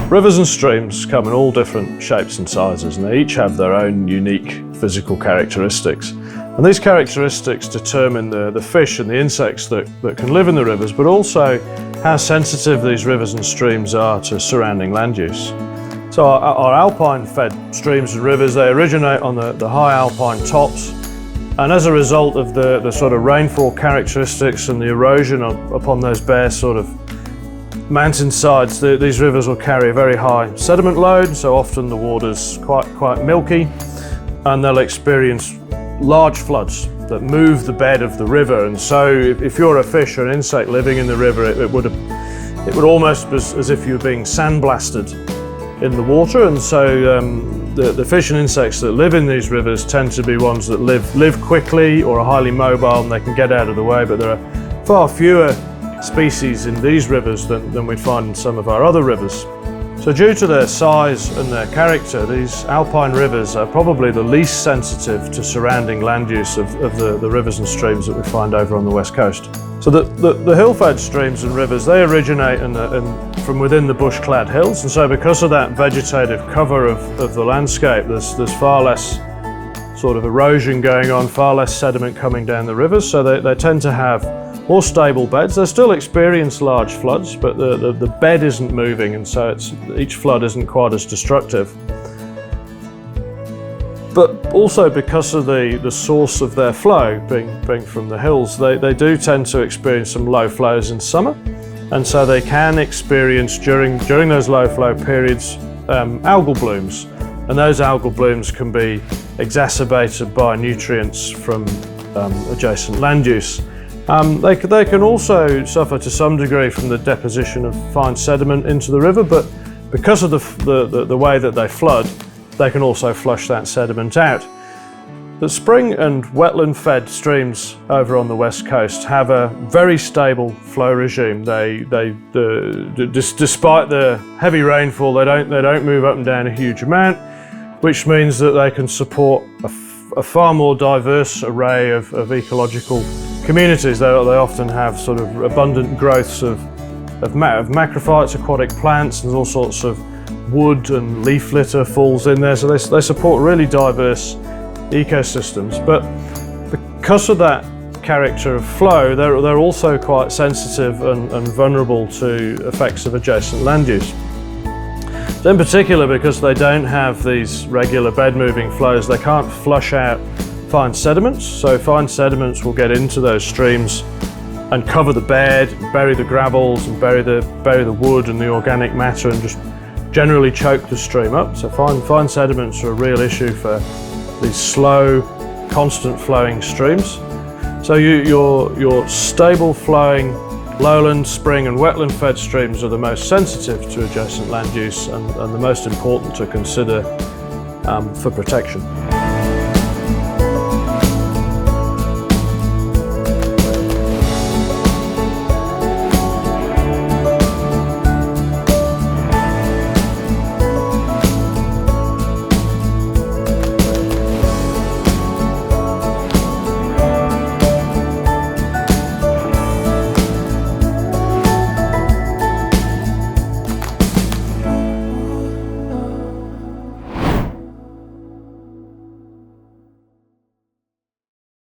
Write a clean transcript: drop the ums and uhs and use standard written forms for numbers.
Rivers and streams come in all different shapes and sizes, and they each have their own unique physical characteristics. And these characteristics determine the fish and the insects that can live in the rivers, but also how sensitive these rivers and streams are to surrounding land use. So our alpine-fed streams and rivers, they originate on the high alpine tops, and as a result of the sort of rainfall characteristics and the erosion upon those bare sort of mountainsides, these rivers will carry a very high sediment load, so often the water's quite milky, and they'll experience large floods that move the bed of the river. And so if you're a fish or an insect living in the river, it would almost be as if you were being sandblasted in the water. And so the fish and insects that live in these rivers tend to be ones that live quickly or are highly mobile, and they can get out of the way, but there are far fewer species in these rivers than we'd find in some of our other rivers. So due to their size and their character, these alpine rivers are probably the least sensitive to surrounding land use of the rivers and streams that we find over on the west coast. So the hill-fed streams and rivers, they originate from within the bush-clad hills, and so because of that vegetative cover of the landscape, there's far less sort of erosion going on, far less sediment coming down the rivers, so they tend to have more stable beds. They still experience large floods, but the bed isn't moving, and so each flood isn't quite as destructive. But also because of the source of their flow being from the hills, they do tend to experience some low flows in summer, and so they can experience during those low flow periods algal blooms, and those algal blooms can be exacerbated by nutrients from adjacent land use. They can also suffer to some degree from the deposition of fine sediment into the river, but because of the way that they flood, they can also flush that sediment out. The spring and wetland-fed streams over on the west coast have a very stable flow regime. Despite the heavy rainfall, they don't move up and down a huge amount, which means that they can support a far more diverse array of ecological communities. They often have sort of abundant growths of macrophytes, aquatic plants, and all sorts of wood and leaf litter falls in there, so they support really diverse ecosystems. But because of that character of flow, they're also quite sensitive and vulnerable to effects of adjacent land use. So in particular, because they don't have these regular bed-moving flows, they can't flush out fine sediments, so fine sediments will get into those streams and cover the bed, bury the gravels, and bury the wood and the organic matter, and just generally choke the stream up. So fine sediments are a real issue for these slow, constant flowing streams. So your stable flowing lowland, spring and wetland fed streams are the most sensitive to adjacent land use and the most important to consider for protection.